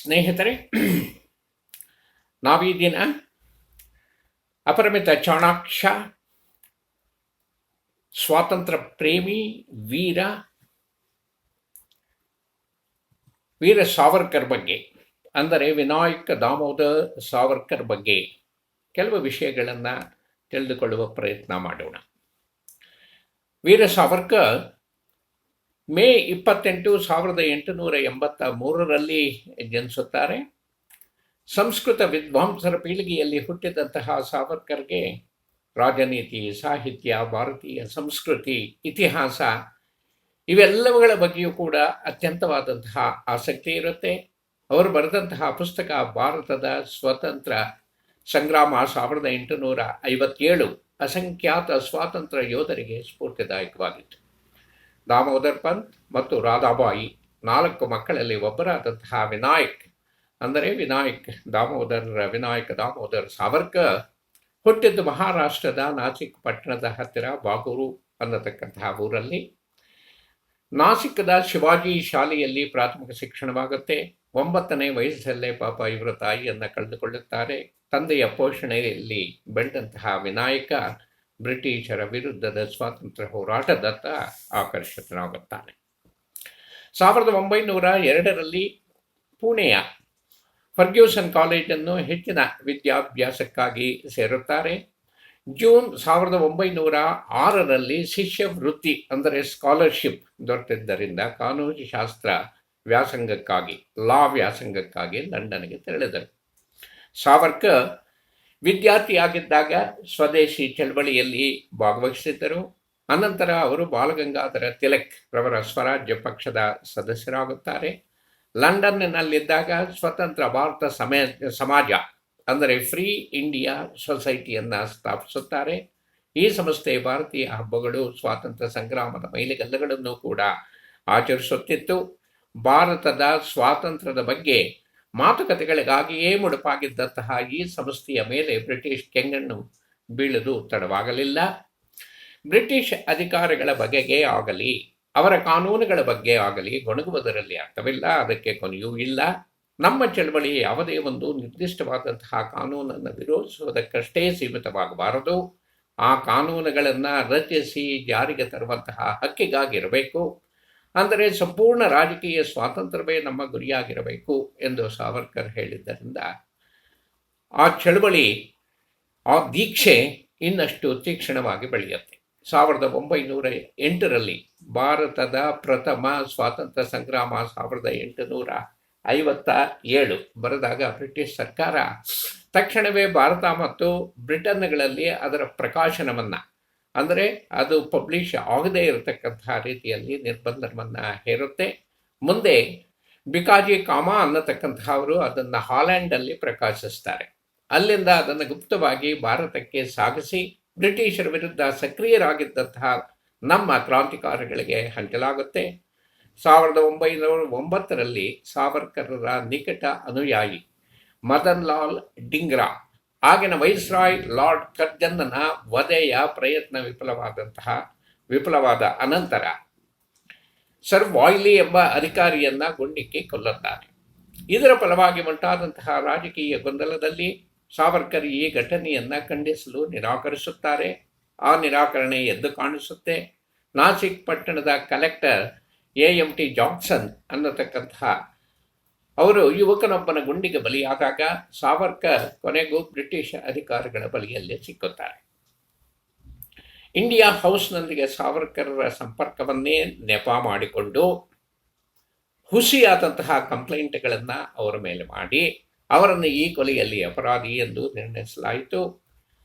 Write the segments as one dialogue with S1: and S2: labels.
S1: ಸ್ನೇಹಿತರೆ, ನಾವೀ ದಿನ ಅಪರಿಮಿತ ಚಾಣಾಕ್ಷ, ಸ್ವಾತಂತ್ರ್ಯ ಪ್ರೇಮಿ, ವೀರ ಸಾವರ್ಕರ್ ಬಗ್ಗೆ, ಅಂದರೆ ವಿನಾಯಕ್ ದಾಮೋದರ್ ಸಾವರ್ಕರ್ ಬಗ್ಗೆ ಕೆಲವು ವಿಷಯಗಳನ್ನು ತಿಳಿದುಕೊಳ್ಳುವ ಪ್ರಯತ್ನ ಮಾಡೋಣ. ವೀರ ಸಾವರ್ಕರ್ ಮೇ 28, 1883ರಲ್ಲಿ ಜನಿಸುತ್ತಾರೆ. ಸಂಸ್ಕೃತ ವಿದ್ವಾಂಸರ ಪೀಳಿಗೆಯಲ್ಲಿ ಹುಟ್ಟಿದಂತಹ ಸಾವರ್ಕರ್ಗೆ ರಾಜನೀತಿ, ಸಾಹಿತ್ಯ, ಭಾರತೀಯ ಸಂಸ್ಕೃತಿ, ಇತಿಹಾಸ ಇವೆಲ್ಲವುಗಳ ಬಗ್ಗೆಯೂ ಕೂಡ ಅತ್ಯಂತವಾದಂತಹ ಆಸಕ್ತಿ ಇರುತ್ತೆ. ಅವರು ಬರೆದಂತಹ ಪುಸ್ತಕ ಭಾರತದ ಸ್ವತಂತ್ರ ಸಂಗ್ರಾಮ 1857 ಅಸಂಖ್ಯಾತ ಸ್ವಾತಂತ್ರ್ಯ ಯೋಧರಿಗೆ ಸ್ಫೂರ್ತಿದಾಯಕವಾಗಿತ್ತು. ದಾಮೋದರ್ ಪಂತ್ ಮತ್ತು ರಾಧಾಬಾಯಿ 4 ಮಕ್ಕಳಲ್ಲಿ ಒಬ್ಬರಾದಂತಹ ವಿನಾಯಕ್ ದಾಮೋದರ್ ಸಾವರ್ಕರ್ ಹುಟ್ಟಿದ್ದು ಮಹಾರಾಷ್ಟ್ರದ ನಾಸಿಕ್ ಪಟ್ಟಣದ ಹತ್ತಿರ ಬಾಗೂರು ಅನ್ನತಕ್ಕಂತಹ ಊರಲ್ಲಿ. ನಾಸಿಕ್ದ ಶಿವಾಜಿ ಶಾಲೆಯಲ್ಲಿ ಪ್ರಾಥಮಿಕ ಶಿಕ್ಷಣವಾಗುತ್ತೆ. 9ನೇ ವಯಸ್ಸಲ್ಲೇ ಪಾಪ ಇವರ ತಾಯಿಯನ್ನು ಕಳೆದುಕೊಳ್ಳುತ್ತಾರೆ. ತಂದೆಯ ಪೋಷಣೆಯಲ್ಲಿ ಬೆಳೆದಂತಹ ವಿನಾಯಕ ಬ್ರಿಟಿಷರ ವಿರುದ್ಧದ ಸ್ವಾತಂತ್ರ್ಯ ಹೋರಾಟದತ್ತ ಆಕರ್ಷಿತನಾಗುತ್ತಾನೆ. 1902ರಲ್ಲಿ ಪುಣೆಯ ಫರ್ಗ್ಯೂಸನ್ ಕಾಲೇಜನ್ನು ಹೆಚ್ಚಿನ ವಿದ್ಯಾಭ್ಯಾಸಕ್ಕಾಗಿ ಸೇರುತ್ತಾರೆ. ಜೂನ್ 1906ರಲ್ಲಿ ಶಿಷ್ಯವೃತ್ತಿ ಅಂದರೆ ಸ್ಕಾಲರ್ಶಿಪ್ ದೊರೆತಿದ್ದರಿಂದ ಕಾನೂನುಶಾಸ್ತ್ರ ವ್ಯಾಸಂಗಕ್ಕಾಗಿ ಲಂಡನ್ಗೆ ತೆರಳಿದರು. ಸಾವರ್ಕರ್ ವಿದ್ಯಾರ್ಥಿಯಾಗಿದ್ದಾಗ ಸ್ವದೇಶಿ ಚಳವಳಿಯಲ್ಲಿ ಭಾಗವಹಿಸಿದ್ದರು. ಅನಂತರ ಅವರು ಬಾಲಗಂಗಾಧರ ತಿಲಕ್ ರವರ ಸ್ವರಾಜ್ಯ ಪಕ್ಷದ ಸದಸ್ಯರಾಗುತ್ತಾರೆ. ಲಂಡನ್ನಿನಲ್ಲಿದ್ದಾಗ ಸ್ವತಂತ್ರ ಭಾರತ ಸಮಾಜ ಅಂದರೆ ಫ್ರೀ ಇಂಡಿಯಾ ಸೊಸೈಟಿಯನ್ನು ಸ್ಥಾಪಿಸುತ್ತಾರೆ. ಈ ಸಂಸ್ಥೆ ಭಾರತೀಯ ಹಬ್ಬಗಳು, ಸ್ವಾತಂತ್ರ್ಯ ಸಂಗ್ರಾಮದ ಮೈಲಿಗಲ್ಲುಗಳನ್ನು ಕೂಡ ಆಚರಿಸುತ್ತಿತ್ತು. ಭಾರತದ ಸ್ವಾತಂತ್ರ್ಯದ ಬಗ್ಗೆ ಮಾತುಕತೆಗಳಿಗಾಗಿಯೇ ಮುಡುಪಾಗಿದ್ದಂತಹ ಈ ಸಂಸ್ಥೆಯ ಮೇಲೆ ಬ್ರಿಟಿಷ್ ಕೆಂಗಣ್ಣು ಬೀಳಲು ತಡವಾಗಲಿಲ್ಲ. ಬ್ರಿಟಿಷ್ ಅಧಿಕಾರಿಗಳ ಬಗೆಗೆ ಆಗಲಿ, ಅವರ ಕಾನೂನುಗಳ ಬಗ್ಗೆ ಆಗಲಿ ಗೊಣಗುವುದರಲ್ಲಿ ಅರ್ಥವಿಲ್ಲ, ಅದಕ್ಕೆ ಕೊನೆಯೂ ಇಲ್ಲ. ನಮ್ಮ ಚಳವಳಿ ಯಾವುದೇ ಒಂದು ನಿರ್ದಿಷ್ಟವಾದಂತಹ ಕಾನೂನನ್ನು ವಿರೋಧಿಸುವುದಕ್ಕಷ್ಟೇ ಸೀಮಿತವಾಗಬಾರದು. ಆ ಕಾನೂನುಗಳನ್ನು ರಚಿಸಿ ಜಾರಿಗೆ ತರುವಂತಹ ಹಕ್ಕಿಗಾಗಿರಬೇಕು. ಅಂದರೆ ಸಂಪೂರ್ಣ ರಾಜಕೀಯ ಸ್ವಾತಂತ್ರ್ಯವೇ ನಮ್ಮ ಗುರಿಯಾಗಿರಬೇಕು ಎಂದು ಸಾವರ್ಕರ್ ಹೇಳಿದ್ದರಿಂದ ಆ ಚಳವಳಿ, ಆ ದೀಕ್ಷೆ ಇನ್ನಷ್ಟು ತೀಕ್ಷ್ಣವಾಗಿ ಬೆಳೆಯುತ್ತೆ. 1908ರಲ್ಲಿ ಭಾರತದ ಪ್ರಥಮ ಸ್ವಾತಂತ್ರ್ಯ ಸಂಗ್ರಾಮ 1857 ಬರೆದಾಗ ಬ್ರಿಟಿಷ್ ಸರ್ಕಾರ ತಕ್ಷಣವೇ ಭಾರತ ಮತ್ತು ಬ್ರಿಟನ್ಗಳಲ್ಲಿ ಅದರ ಪ್ರಕಾಶನವನ್ನು, ಅಂದರೆ ಅದು ಪಬ್ಲಿಷ್ ಆಗದೇ ಇರತಕ್ಕಂತಹ ರೀತಿಯಲ್ಲಿ ನಿರ್ಬಂಧವನ್ನು ಹೇರುತ್ತೆ. ಮುಂದೆ ಬಿಕಾಜಿ ಕಾಮಾ ಅನ್ನತಕ್ಕಂಥವರು ಅದನ್ನು ಹಾಲೆಂಡಲ್ಲಿ ಪ್ರಕಾಶಿಸ್ತಾರೆ. ಅಲ್ಲಿಂದ ಅದನ್ನು ಗುಪ್ತವಾಗಿ ಭಾರತಕ್ಕೆ ಸಾಗಿಸಿ ಬ್ರಿಟಿಷರ ವಿರುದ್ಧ ಸಕ್ರಿಯರಾಗಿದ್ದಂತಹ ನಮ್ಮ ಕ್ರಾಂತಿಕಾರಿಗಳಿಗೆ ಹಂಚಲಾಗುತ್ತೆ. 1909ರಲ್ಲಿ ಸಾವರ್ಕರರ ನಿಕಟ ಅನುಯಾಯಿ ಮದನ್ ಲಾಲ್ ಡಿಂಗ್ರಾ ಆಗಿನ ವೈಸ್ರಾಯ್ ಲಾರ್ಡ್ ಕರ್ಜನ್ನನ ವಧೆಯ ಪ್ರಯತ್ನ ವಿಫಲವಾದ ಅನಂತರ ಸರ್ ವಾಯ್ಲಿ ಎಂಬ ಅಧಿಕಾರಿಯನ್ನ ಗುಂಡಿಕ್ಕಿ ಕೊಲ್ಲುತ್ತಾರೆ. ಇದರ ಫಲವಾಗಿ ಉಂಟಾದಂತಹ ರಾಜಕೀಯ ಗೊಂದಲದಲ್ಲಿ ಸಾವರ್ಕರ್ ಈ ಘಟನೆಯನ್ನು ಖಂಡಿಸಲು ನಿರಾಕರಿಸುತ್ತಾರೆ. ಆ ನಿರಾಕರಣೆ ಎದ್ದು ಕಾಣಿಸುತ್ತೆ. ನಾಸಿಕ್ ಪಟ್ಟಣದ ಕಲೆಕ್ಟರ್ AMT ಜಾನ್ಸನ್ ಅನ್ನತಕ್ಕಂತಹ ಅವರು ಯುವಕನೊಬ್ಬನ ಗುಂಡಿಗೆ ಬಲಿಯಾದಾಗ ಸಾವರ್ಕರ್ ಕೊನೆಗೂ ಬ್ರಿಟಿಷ್ ಅಧಿಕಾರಿಗಳ ಬಳಿಯಲ್ಲಿ ಸಿಕ್ಕುತ್ತಾರೆ. ಇಂಡಿಯಾ ಹೌಸ್ನೊಂದಿಗೆ ಸಾವರ್ಕರ್ರ ಸಂಪರ್ಕವನ್ನೇ ನೆಪ ಮಾಡಿಕೊಂಡು ಹುಸಿಯಾದಂತಹ ಕಂಪ್ಲೇಂಟ್ಗಳನ್ನು ಅವರ ಮೇಲೆ ಮಾಡಿ ಅವರನ್ನು ಈ ಕೊಲೆಯಲ್ಲಿ ಅಪರಾಧಿ ಎಂದು ನಿರ್ಣಯಿಸಲಾಯಿತು.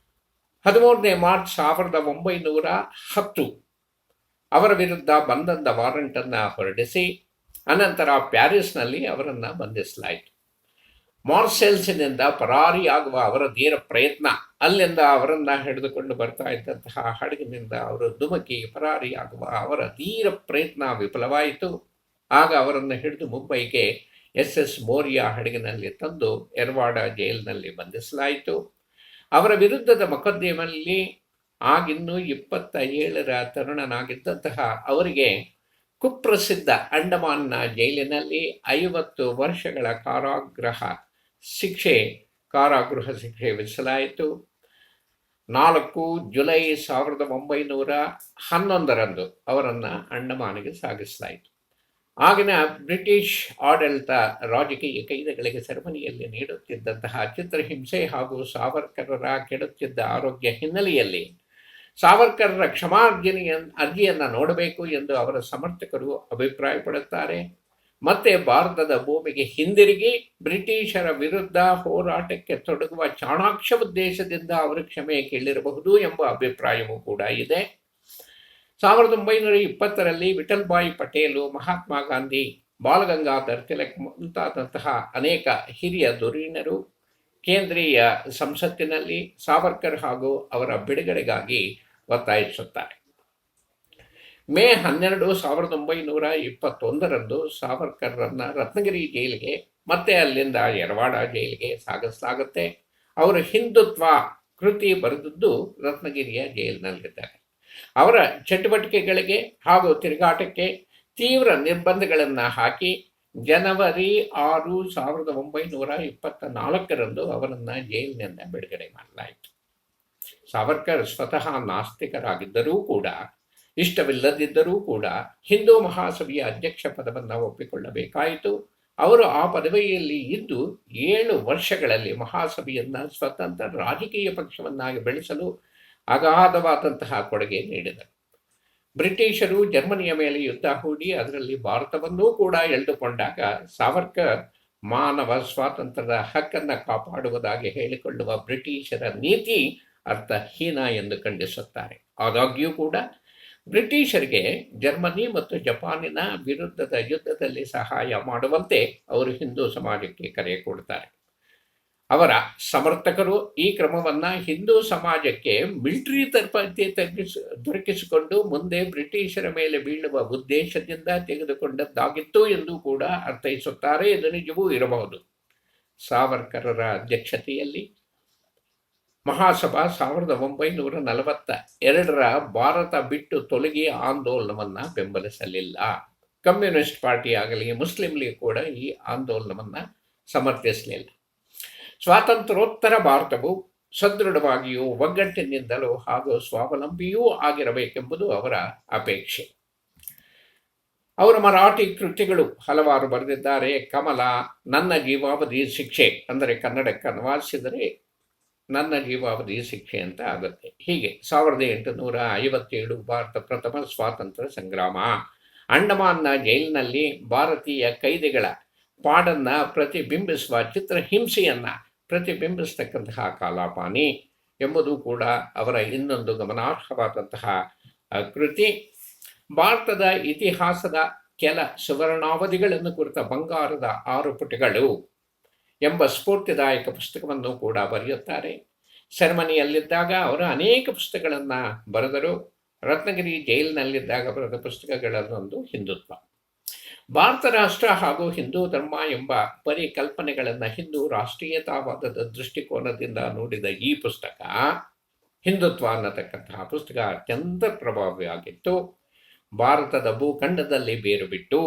S1: 13ನೇ ಮಾರ್ಚ್ 1910 ಅವರ ವಿರುದ್ಧ ಬಂಧನದ ವಾರಂಟನ್ನು ಹೊರಡಿಸಿ ಅನಂತರ ಪ್ಯಾರಿಸ್ನಲ್ಲಿ ಅವರನ್ನು ಬಂಧಿಸಲಾಯಿತು. ಮಾರ್ಸೆಲ್ಸಿನಿಂದ ಪರಾರಿಯಾಗುವ ಅವರ ಧೀರ ಪ್ರಯತ್ನ, ಅಲ್ಲಿಂದ ಅವರನ್ನು ಹಿಡಿದುಕೊಂಡು ಬರ್ತಾ ಇದ್ದಂತಹ ಹಡಗಿನಿಂದ ಅವರು ಧುಮುಕಿ ಪರಾರಿಯಾಗುವ ಅವರ ಧೀರ ಪ್ರಯತ್ನ ವಿಫಲವಾಯಿತು. ಆಗ ಅವರನ್ನು ಹಿಡಿದು ಮುಂಬೈಗೆ SS ಮೋರಿಯಾ ಹಡಗಿನಲ್ಲಿ ತಂದು ಎರ್ವಾಡ ಜೈಲಿನಲ್ಲಿ ಬಂಧಿಸಲಾಯಿತು. ಅವರ ವಿರುದ್ಧದ ಮೊಕದ್ದಮೆಯಲ್ಲಿ ಆಗಿನ್ನೂ 27ರ ತರುಣನಾಗಿದ್ದಂತಹ ಅವರಿಗೆ ಕುಪ್ರಸಿದ್ಧ ಅಂಡಮಾನ್ನ ಜೈಲಿನಲ್ಲಿ 50 ವರ್ಷಗಳ ಕಾರಾಗೃಹ ಶಿಕ್ಷೆ ವಿಧಿಸಲಾಯಿತು. 4 ಜುಲೈ 1911 ಅವರನ್ನು ಅಂಡಮಾನಿಗೆ ಸಾಗಿಸಲಾಯಿತು. ಆಗಿನ ಬ್ರಿಟಿಷ್ ಆಡಳಿತ ರಾಜಕೀಯ ಕೈದಿಗಳಿಗೆ ಸೆರೆಮನಿಯಲ್ಲಿ ನೀಡುತ್ತಿದ್ದಂತಹ ಚಿತ್ರಹಿಂಸೆ ಹಾಗೂ ಸಾವರ್ಕರರ ಕೆಡುತ್ತಿದ್ದ ಆರೋಗ್ಯ ಹಿನ್ನೆಲೆಯಲ್ಲಿ ಸಾವರ್ಕರರ ಅರ್ಜಿಯನ್ನು ನೋಡಬೇಕು ಎಂದು ಅವರ ಸಮರ್ಥಕರು ಅಭಿಪ್ರಾಯಪಡುತ್ತಾರೆ. ಮತ್ತೆ ಭಾರತದ ಭೂಮಿಗೆ ಹಿಂದಿರುಗಿ ಬ್ರಿಟಿಷರ ವಿರುದ್ಧ ಹೋರಾಟಕ್ಕೆ ತೊಡಗುವ ಚಾಣಾಕ್ಷ ಉದ್ದೇಶದಿಂದ ಅವರು ಕ್ಷಮೆ ಕೇಳಿರಬಹುದು ಎಂಬ ಅಭಿಪ್ರಾಯವೂ ಕೂಡ ಇದೆ. 1920ರಲ್ಲಿ ವಿಠಲ್ಭಾಯಿ ಪಟೇಲು, ಮಹಾತ್ಮ ಗಾಂಧಿ, ಬಾಲಗಂಗಾಧರ್ ತಿಲಕ್ ಮುಂತಾದಂತಹ ಅನೇಕ ಹಿರಿಯ ಧುರೀಣರು ಕೇಂದ್ರೀಯ ಸಂಸತ್ತಿನಲ್ಲಿ ಸಾವರ್ಕರ್ ಹಾಗೂ ಅವರ ಬಿಡುಗಡೆಗಾಗಿ ಒತ್ತಾಯಿಸುತ್ತಾರೆ. ಮೇ 12, 1921 ಸಾವರ್ಕರ್ರನ್ನು ರತ್ನಗಿರಿ ಜೈಲಿಗೆ ಮತ್ತೆ ಅಲ್ಲಿಂದ ಯರವಾಡ ಜೈಲಿಗೆ ಸಾಗಿಸಲಾಗುತ್ತೆ. ಅವರು ಹಿಂದುತ್ವ ಕೃತಿ ಬರೆದದ್ದು ರತ್ನಗಿರಿಯ ಜೈಲಿನಲ್ಲಿದ್ದಾರೆ. ಅವರ ಚಟುವಟಿಕೆಗಳಿಗೆ ಹಾಗೂ ತಿರುಗಾಟಕ್ಕೆ ತೀವ್ರ ನಿರ್ಬಂಧಗಳನ್ನು ಹಾಕಿ ಜನವರಿ 6, 1924 ಅವರನ್ನು ಜೈಲಿನಿಂದ ಬಿಡುಗಡೆ ಮಾಡಲಾಯಿತು. ಸಾವರ್ಕರ್ ಸ್ವತಃ ನಾಸ್ತಿಕರಾಗಿದ್ದರೂ ಕೂಡ, ಇಷ್ಟವಿಲ್ಲದಿದ್ದರೂ ಕೂಡ ಹಿಂದೂ ಮಹಾಸಭೆಯ ಅಧ್ಯಕ್ಷ ಪದವನ್ನು ಒಪ್ಪಿಕೊಳ್ಳಬೇಕಾಯಿತು. ಅವರು ಆ ಪದವಿಯಲ್ಲಿ ಇದ್ದು 7 ವರ್ಷಗಳಲ್ಲಿ ಮಹಾಸಭೆಯನ್ನು ಸ್ವತಂತ್ರ ರಾಜಕೀಯ ಪಕ್ಷವನ್ನಾಗಿ ಬೆಳೆಸಲು ಅಗಾಧವಾದಂತಹ ಕೊಡುಗೆ ನೀಡಿದರು. ಬ್ರಿಟಿಷರು ಜರ್ಮನಿಯ ಮೇಲೆ ಯುದ್ಧ ಹೂಡಿ ಅದರಲ್ಲಿ ಭಾರತವನ್ನೂ ಕೂಡ ಎಳೆದುಕೊಂಡಾಗ ಸಾವರ್ಕರ್ ಮಾನವ ಸ್ವಾತಂತ್ರ್ಯದ ಹಕ್ಕನ್ನು ಕಾಪಾಡುವುದಾಗಿ ಹೇಳಿಕೊಳ್ಳುವ ಬ್ರಿಟಿಷರ ನೀತಿ ಅರ್ಥಹೀನ ಎಂದು ಖಂಡಿಸುತ್ತಾರೆ. ಆದಾಗ್ಯೂ ಕೂಡ ಬ್ರಿಟಿಷರಿಗೆ ಜರ್ಮನಿ ಮತ್ತು ಜಪಾನಿನ ವಿರುದ್ಧದ ಯುದ್ಧದಲ್ಲಿ ಸಹಾಯ ಮಾಡುವಂತೆ ಅವರು ಹಿಂದೂ ಸಮಾಜಕ್ಕೆ ಕರೆ ಕೊಡುತ್ತಾರೆ. ಅವರ ಸಮರ್ಥಕರು ಈ ಕ್ರಮವನ್ನು ಹಿಂದೂ ಸಮಾಜಕ್ಕೆ ಮಿಲಿಟರಿ ತರಬೇತಿ ದೊರಕಿಸಿಕೊಂಡು ಮುಂದೆ ಬ್ರಿಟಿಷರ ಮೇಲೆ ಬೀಳುವ ಉದ್ದೇಶದಿಂದ ತೆಗೆದುಕೊಂಡದ್ದಾಗಿತ್ತು ಎಂದು ಕೂಡ ಅರ್ಥೈಸುತ್ತಾರೆ. ಇದು ನಿಜವೂ ಇರಬಹುದು. ಸಾವರ್ಕರರ ಅಧ್ಯಕ್ಷತೆಯಲ್ಲಿ ಮಹಾಸಭಾ 1942ರ ಭಾರತ ಬಿಟ್ಟು ತೊಲಗಿ ಆಂದೋಲನವನ್ನು ಬೆಂಬಲಿಸಲಿಲ್ಲ. ಕಮ್ಯುನಿಸ್ಟ್ ಪಾರ್ಟಿ ಆಗಲಿ ಮುಸ್ಲಿಂ ಲೀಗ್ ಕೂಡ ಈ ಆಂದೋಲನವನ್ನು ಸಮರ್ಥಿಸಲಿಲ್ಲ. ಸ್ವಾತಂತ್ರ್ಯೋತ್ತರ ಭಾರತವು ಸದೃಢವಾಗಿಯೂ ಒಗ್ಗಟ್ಟಿನಿಂದಲೂ ಹಾಗೂ ಸ್ವಾವಲಂಬಿಯೂ ಆಗಿರಬೇಕೆಂಬುದು ಅವರ ಅಪೇಕ್ಷೆ. ಅವರ ಮರಾಠಿ ಕೃತಿಗಳು ಹಲವಾರು ಬರೆದಿದ್ದಾರೆ. ಕಮಲ, ನನ್ನ ಜೀವಾವಧಿ ಶಿಕ್ಷೆ, ಅಂದರೆ ಕನ್ನಡಕ್ಕೆ ಅನುವಾದಿಸಿದರೆ ನನ್ನ ಜೀವಾವಧಿ ಶಿಕ್ಷೆ ಅಂತ ಆಗುತ್ತೆ. ಹೀಗೆ 1857 ಭಾರತ ಪ್ರಥಮ ಸ್ವಾತಂತ್ರ್ಯ ಸಂಗ್ರಾಮ, ಅಂಡಮಾನ್ನ ಜೈಲಿನಲ್ಲಿ ಭಾರತೀಯ ಕೈದಿಗಳ ಪಾಡನ್ನು ಪ್ರತಿಬಿಂಬಿಸುವ ಚಿತ್ರಹಿಂಸೆಯನ್ನು ಪ್ರತಿಬಿಂಬಿಸ್ತಕ್ಕಂತಹ ಕಾಲಾಪಾನಿ ಎಂಬುದು ಕೂಡ ಅವರ ಇನ್ನೊಂದು ಗಮನಾರ್ಹವಾದಂತಹ ಕೃತಿ. ಭಾರತದ ಇತಿಹಾಸದ ಕೆಲ ಸುವರ್ಣಾವಧಿಗಳನ್ನು ಕುರಿತ ಬಂಗಾರದ 6 ಪುಟಗಳು ಎಂಬ ಸ್ಫೂರ್ತಿದಾಯಕ ಪುಸ್ತಕವನ್ನು ಕೂಡ ಬರೆಯುತ್ತಾರೆ. ಸೆರೆಮನಿಯಲ್ಲಿದ್ದಾಗ ಅವರು ಅನೇಕ ಪುಸ್ತಕಗಳನ್ನು ಬರೆದರು. ರತ್ನಗಿರಿ ಜೈಲಿನಲ್ಲಿದ್ದಾಗ ಬರೆದ ಪುಸ್ತಕಗಳಲ್ಲೊಂದು ಹಿಂದುತ್ವ, ಭಾರತ ರಾಷ್ಟ್ರ ಹಾಗೂ ಹಿಂದೂ ಧರ್ಮ ಎಂಬ ಪರಿಕಲ್ಪನೆಗಳನ್ನು ಹಿಂದೂ ರಾಷ್ಟ್ರೀಯತಾವಾದದ ದೃಷ್ಟಿಕೋನದಿಂದ ನೋಡಿದ ಈ ಪುಸ್ತಕ, ಹಿಂದುತ್ವ ಅನ್ನತಕ್ಕಂತಹ ಪುಸ್ತಕ ಅತ್ಯಂತ ಪ್ರಭಾವಿಯಾಗಿತ್ತು. ಭಾರತದ ಭೂಖಂಡದಲ್ಲಿ ಬೇರು ಬಿಟ್ಟು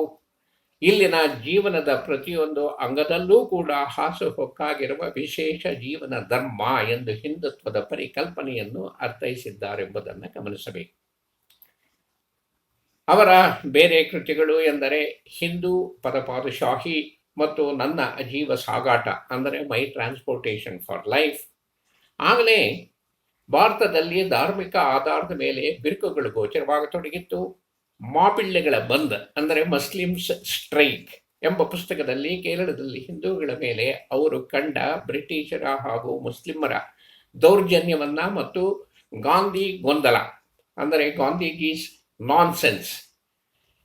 S1: ಇಲ್ಲಿನ ಜೀವನದ ಪ್ರತಿಯೊಂದು ಅಂಗದಲ್ಲೂ ಕೂಡ ಹಾಸುಹೊಕ್ಕಾಗಿರುವ ವಿಶೇಷ ಜೀವನ ಧರ್ಮ ಎಂದು ಹಿಂದುತ್ವದ ಪರಿಕಲ್ಪನೆಯನ್ನು ಅರ್ಥೈಸಿದ್ದಾರೆಂಬುದನ್ನು ಗಮನಿಸಬೇಕು. ಅವರ ಬೇರೆ ಕೃತಿಗಳು ಎಂದರೆ ಹಿಂದೂ ಪದಪಾದಶಾಹಿ ಮತ್ತು ನನ್ನ ಅಜೀವ ಸಾಗಾಟ, ಅಂದರೆ ಮೈ ಟ್ರಾನ್ಸ್ಪೋರ್ಟೇಷನ್ ಫಾರ್ ಲೈಫ್. ಆಗಲೇ ಭಾರತದಲ್ಲಿ ಧಾರ್ಮಿಕ ಆಧಾರದ ಮೇಲೆ ಬಿರುಕುಗಳು ಗೋಚರವಾಗತೊಡಗಿತ್ತು. ಮಾಪಿಳ್ಳೆಗಳ ಬಂದ್, ಅಂದರೆ ಮುಸ್ಲಿಮ್ಸ್ ಸ್ಟ್ರೈಕ್ ಎಂಬ ಪುಸ್ತಕದಲ್ಲಿ ಕೇರಳದಲ್ಲಿ ಹಿಂದೂಗಳ ಮೇಲೆ ಅವರು ಕಂಡ ಬ್ರಿಟಿಷರ ಹಾಗೂ ಮುಸ್ಲಿಮರ ದೌರ್ಜನ್ಯವನ್ನು ಮತ್ತು ಗಾಂಧಿ ಗೊಂದಲ, ಅಂದರೆ ಗಾಂಧೀಜೀಸ್ ನಾನ್ಸೆನ್ಸ್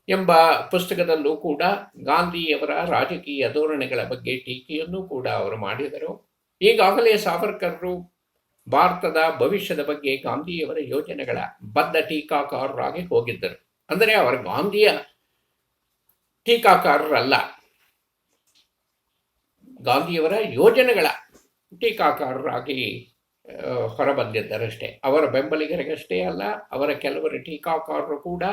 S1: ಎಂಬ ಪುಸ್ತಕದಲ್ಲೂ ಕೂಡ ಗಾಂಧಿಯವರ ರಾಜಕೀಯ ಧೋರಣೆಗಳ ಬಗ್ಗೆ ಟೀಕೆಯನ್ನು ಕೂಡ ಅವರು ಮಾಡಿದರು. ಈಗಾಗಲೇ ಸಾವರ್ಕರ್ರು ಭಾರತದ ಭವಿಷ್ಯದ ಬಗ್ಗೆ ಗಾಂಧಿಯವರ ಯೋಜನೆಗಳ ಬದ್ಧ ಟೀಕಾಕಾರರಾಗಿ ಹೋಗಿದ್ದರು. ಅಂದರೆ ಅವರು ಗಾಂಧಿಯ ಟೀಕಾಕಾರರಲ್ಲ, ಗಾಂಧಿಯವರ ಯೋಜನೆಗಳ ಟೀಕಾಕಾರರಾಗಿ ಹೊರಬಂದಿದ್ದರಷ್ಟೇ. ಅವರ ಬೆಂಬಲಿಗರಿಗಷ್ಟೇ ಅಲ್ಲ, ಅವರ ಕೆಲವರು ಟೀಕಾಕಾರರು ಕೂಡ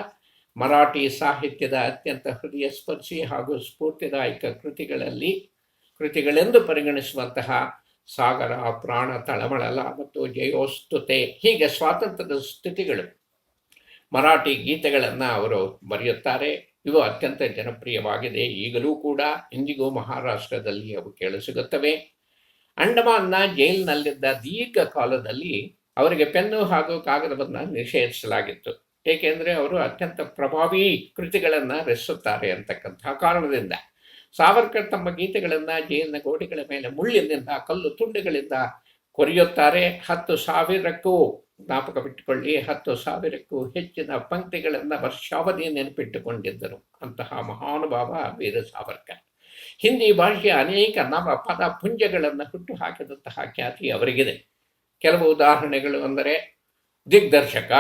S1: ಮರಾಠಿ ಸಾಹಿತ್ಯದ ಅತ್ಯಂತ ಹೃದಯ ಸ್ಪರ್ಶಿ ಹಾಗೂ ಸ್ಫೂರ್ತಿದಾಯಕ ಕೃತಿಗಳೆಂದು ಪರಿಗಣಿಸುವಂತಹ ಸಾಗರ, ಪ್ರಾಣ, ತಳಮಳಲ ಮತ್ತು ಜಯೋಸ್ತುತೆ ಹೀಗೆ ಸ್ವಾತಂತ್ರ್ಯದ ಸ್ತುತಿಗಳು ಮರಾಠಿ ಗೀತೆಗಳನ್ನು ಅವರು ಬರೆಯುತ್ತಾರೆ. ಇವು ಅತ್ಯಂತ ಜನಪ್ರಿಯವಾಗಿದೆ. ಈಗಲೂ ಕೂಡ ಇಂದಿಗೂ ಮಹಾರಾಷ್ಟ್ರದಲ್ಲಿ ಅವು ಕೇಳಿಸಿಗುತ್ತವೆ. ಅಂಡಮಾನ್ನ ಜೈಲಿನಲ್ಲಿದ್ದ ದೀರ್ಘ ಕಾಲದಲ್ಲಿ ಅವರಿಗೆ ಪೆನ್ನು ಹಾಗೂ ಕಾಗದವನ್ನು ನಿಷೇಧಿಸಲಾಗಿತ್ತು. ಏಕೆಂದರೆ ಅವರು ಅತ್ಯಂತ ಪ್ರಭಾವಿ ಕೃತಿಗಳನ್ನು ರಚಿಸುತ್ತಾರೆ ಅಂತಕ್ಕಂಥ ಕಾರಣದಿಂದ. ಸಾವರ್ಕರ್ ತಮ್ಮ ಗೀತೆಗಳನ್ನು ಜೈಲಿನ ಗೋಡೆಗಳ ಮೇಲೆ ಮುಳ್ಳಿನಿಂದ, ಕಲ್ಲು ತುಂಡುಗಳಿಂದ ಕೊರೆಯುತ್ತಾರೆ. 10,000ಕ್ಕೂ ಜ್ಞಾಪಕವಿಟ್ಟುಕೊಳ್ಳಿ, 10,000ಕ್ಕೂ ಹೆಚ್ಚಿನ ಪಂಕ್ತಿಗಳನ್ನು ವರ್ಷಾವಧಿ ನೆನಪಿಟ್ಟುಕೊಂಡಿದ್ದರು ಅಂತಹ ಮಹಾನುಭಾವ ವೀರ ಸಾವರ್ಕರ್. ಹಿಂದಿ ಭಾಷೆಯ ಅನೇಕ ನವ ಪದ ಪುಂಜಗಳನ್ನು ಹುಟ್ಟು ಹಾಕಿದಂತಹ ಖ್ಯಾತಿ ಅವರಿಗಿದೆ. ಕೆಲವು ಉದಾಹರಣೆಗಳು ಅಂದರೆ ದಿಗ್ದರ್ಶಕ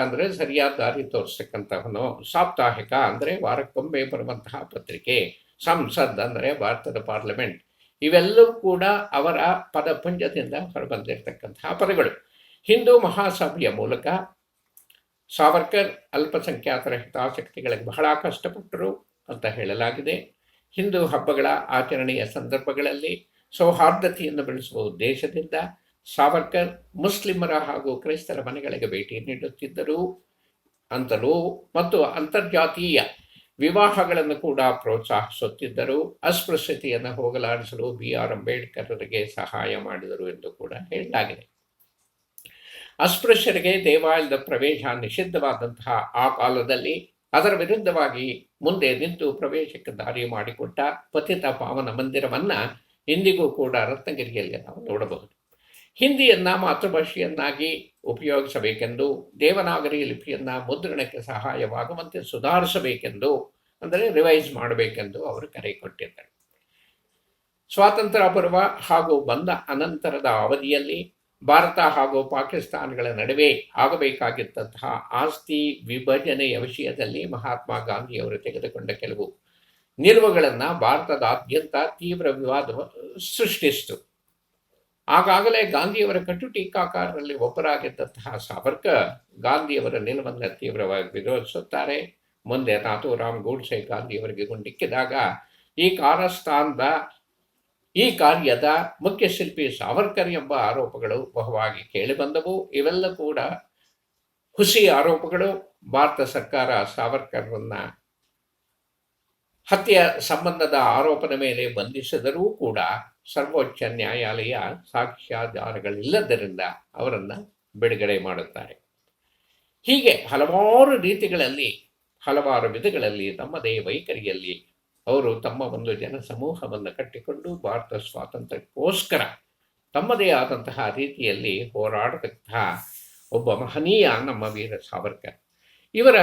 S1: ಅಂದರೆ ಸರಿಯಾದ ದಾರಿ ತೋರಿಸ್ತಕ್ಕಂಥವನು, ಸಾಪ್ತಾಹಿಕ ಅಂದರೆ ವಾರಕ್ಕೊಮ್ಮೆ ಬರುವಂತಹ ಪತ್ರಿಕೆ, ಸಂಸದ್ ಅಂದರೆ ಭಾರತದ ಪಾರ್ಲಿಮೆಂಟ್, ಇವೆಲ್ಲವೂ ಕೂಡ ಅವರ ಪದಪುಂಜದಿಂದ ಹೊರಬಂದಿರತಕ್ಕಂತಹ ಪದಗಳು. ಹಿಂದೂ ಮಹಾಸಭೆಯ ಮೂಲಕ ಸಾವರ್ಕರ್ ಅಲ್ಪಸಂಖ್ಯಾತರ ಹಿತಾಸಕ್ತಿಗಳಿಗೆ ಬಹಳ ಕಷ್ಟಪಟ್ಟರು ಅಂತ ಹೇಳಲಾಗಿದೆ. ಹಿಂದೂ ಹಬ್ಬಗಳ ಆಚರಣೆಯ ಸಂದರ್ಭಗಳಲ್ಲಿ ಸೌಹಾರ್ದತೆಯನ್ನು ಬೆಳೆಸುವ ಉದ್ದೇಶದಿಂದ ಸಾವರ್ಕರ್ ಮುಸ್ಲಿಮರ ಹಾಗೂ ಕ್ರೈಸ್ತರ ಮನೆಗಳಿಗೆ ಭೇಟಿ ನೀಡುತ್ತಿದ್ದರು ಅಂತಲೂ ಮತ್ತು ಅಂತರ್ಜಾತೀಯ ವಿವಾಹಗಳನ್ನು ಕೂಡ ಪ್ರೋತ್ಸಾಹಿಸುತ್ತಿದ್ದರು. ಅಸ್ಪೃಶ್ಯತೆಯನ್ನು ಹೋಗಲಾಡಿಸಲು BR ಅಂಬೇಡ್ಕರ್ರಿಗೆ ಸಹಾಯ ಮಾಡಿದರು ಎಂದು ಕೂಡ ಹೇಳಲಾಗಿದೆ. ಅಸ್ಪೃಶ್ಯರಿಗೆ ದೇವಾಲಯದ ಪ್ರವೇಶ ನಿಷಿದ್ಧವಾದಂತಹ ಆ ಕಾಲದಲ್ಲಿ ಅದರ ವಿರುದ್ಧವಾಗಿ ಮುಂದೆ ನಿಂತು ಪ್ರವೇಶಕ್ಕೆ ದಾರಿ ಮಾಡಿಕೊಟ್ಟ ಪತಿತ ಪಾವನ ಮಂದಿರವನ್ನು ಇಂದಿಗೂ ಕೂಡ ರತ್ನಗಿರಿಯಲ್ಲಿ ನಾವು ನೋಡಬಹುದು. ಹಿಂದಿಯನ್ನು ಮಾತೃಭಾಷೆಯನ್ನಾಗಿ ಉಪಯೋಗಿಸಬೇಕೆಂದು, ದೇವನಾಗರಿ ಲಿಪಿಯನ್ನು ಮುದ್ರಣಕ್ಕೆ ಸಹಾಯವಾಗುವಂತೆ ಸುಧಾರಿಸಬೇಕೆಂದು, ಅಂದರೆ ರಿವೈಸ್ ಮಾಡಬೇಕೆಂದು ಅವರು ಕರೆ ಕೊಟ್ಟಿದ್ದರು. ಸ್ವಾತಂತ್ರ್ಯ ಪೂರ್ವ ಹಾಗೂ ಬಂದ ಅನಂತರದ ಅವಧಿಯಲ್ಲಿ ಭಾರತ ಹಾಗೂ ಪಾಕಿಸ್ತಾನಗಳ ನಡುವೆ ಆಗಬೇಕಾಗಿದ್ದಂತಹ ಆಸ್ತಿ ವಿಭಜನೆಯ ವಿಷಯದಲ್ಲಿ ಮಹಾತ್ಮ ಗಾಂಧಿಯವರು ತೆಗೆದುಕೊಂಡ ಕೆಲವು ನಿಲುವುಗಳನ್ನು ಭಾರತದಾದ್ಯಂತ ತೀವ್ರ ವಿವಾದ ಸೃಷ್ಟಿಸಿತು. ಆಗಾಗಲೇ ಗಾಂಧಿಯವರ ಕಟು ಟೀಕಾಕಾರರಲ್ಲಿ ಒಬ್ಬರಾಗಿದ್ದಂತಹ ಸಾವರ್ಕರ್ ಗಾಂಧಿಯವರ ನಿಲುವನ್ನು ತೀವ್ರವಾಗಿ ವಿರೋಧಿಸುತ್ತಾರೆ. ಮುಂದೆ ನಾಥೂರಾಮ್ ಗೂಡ್ಸೆ ಗಾಂಧಿಯವರಿಗೆ ಗುಂಡಿಕ್ಕಿದಾಗ ಈ ಕಾರ್ಯದ ಮುಖ್ಯ ಶಿಲ್ಪಿ ಸಾವರ್ಕರ್ ಎಂಬ ಆರೋಪಗಳು ಬಹುವಾಗಿ ಕೇಳಿಬಂದವು. ಇವೆಲ್ಲ ಕೂಡ ಹುಸಿ ಆರೋಪಗಳು. ಭಾರತ ಸರ್ಕಾರ ಸಾವರ್ಕರ್ರನ್ನ ಹತ್ಯೆ ಸಂಬಂಧದ ಆರೋಪದ ಮೇಲೆ ಬಂಧಿಸಿದರೂ ಕೂಡ ಸರ್ವೋಚ್ಚ ನ್ಯಾಯಾಲಯ ಸಾಕ್ಷ್ಯಾಧಾರಗಳಿಲ್ಲದರಿಂದ ಅವರನ್ನು ಬಿಡುಗಡೆ ಮಾಡುತ್ತಾರೆ. ಹೀಗೆ ಹಲವಾರು ವಿಧಗಳಲ್ಲಿ ತಮ್ಮದೇ ವೈಖರಿಯಲ್ಲಿ ಅವರು ತಮ್ಮ ಒಂದು ಜನಸಮೂಹವನ್ನು ಕಟ್ಟಿಕೊಂಡು ಭಾರತ ಸ್ವಾತಂತ್ರ್ಯಕ್ಕೋಸ್ಕರ ತಮ್ಮದೇ ಆದಂತಹ ರೀತಿಯಲ್ಲಿ ಹೋರಾಡತಕ್ಕಂತಹ ಒಬ್ಬ ಮಹನೀಯ ನಮ್ಮ ವೀರ ಸಾವರ್ಕರ್. ಇವರ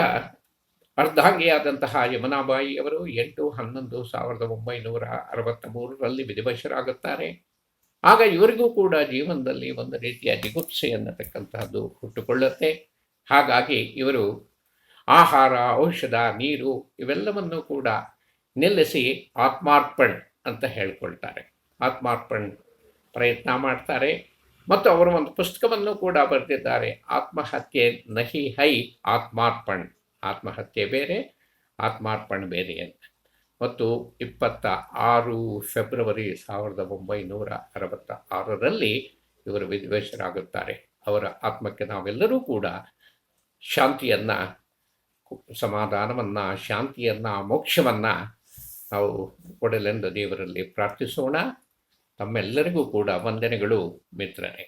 S1: ಅರ್ಧಾಂಗಿಯಾದಂತಹ ಯಮುನಾಬಾಯಿ ಅವರು 8/11/1963 ವಿಧಿವಶರಾಗುತ್ತಾರೆ. ಆಗ ಇವರಿಗೂ ಕೂಡ ಜೀವನದಲ್ಲಿ ಒಂದು ರೀತಿಯ ಜಿಗುಪ್ಸೆ ಅನ್ನತಕ್ಕಂತಹದ್ದು ಹುಟ್ಟುಕೊಳ್ಳುತ್ತೆ. ಹಾಗಾಗಿ ಇವರು ಆಹಾರ, ಔಷಧ, ನೀರು ಇವೆಲ್ಲವನ್ನು ಕೂಡ ನಿಲ್ಲಿಸಿ ಆತ್ಮಾರ್ಪಣ್ ಅಂತ ಹೇಳ್ಕೊಳ್ತಾರೆ. ಆತ್ಮಾರ್ಪಣ್ ಪ್ರಯತ್ನ ಮಾಡ್ತಾರೆ. ಮತ್ತು ಅವರು ಒಂದು ಪುಸ್ತಕವನ್ನು ಕೂಡ ಬರೆದಿದ್ದಾರೆ, ಆತ್ಮಹತ್ಯೆ ನಹಿ ಹೈ ಆತ್ಮಾರ್ಪಣ್. ಆತ್ಮಹತ್ಯೆ ಬೇರೆ, ಆತ್ಮಾರ್ಪಣ್ ಬೇರೆ ಅಂತ. ಮತ್ತು 26 ಫೆಬ್ರವರಿ 1966 ಇವರು ವಿಧಿವಶರಾಗುತ್ತಾರೆ. ಅವರ ಆತ್ಮಕ್ಕೆ ನಾವೆಲ್ಲರೂ ಕೂಡ ಶಾಂತಿಯನ್ನು, ಸಮಾಧಾನವನ್ನು, ಶಾಂತಿಯನ್ನು, ಮೋಕ್ಷವನ್ನು ನಾವು ಕೊಡಲೆಂದು ದೇವರಲ್ಲಿ ಪ್ರಾರ್ಥಿಸೋಣ. ತಮ್ಮೆಲ್ಲರಿಗೂ ಕೂಡ ವಂದನೆಗಳು ಮಿತ್ರರೇ.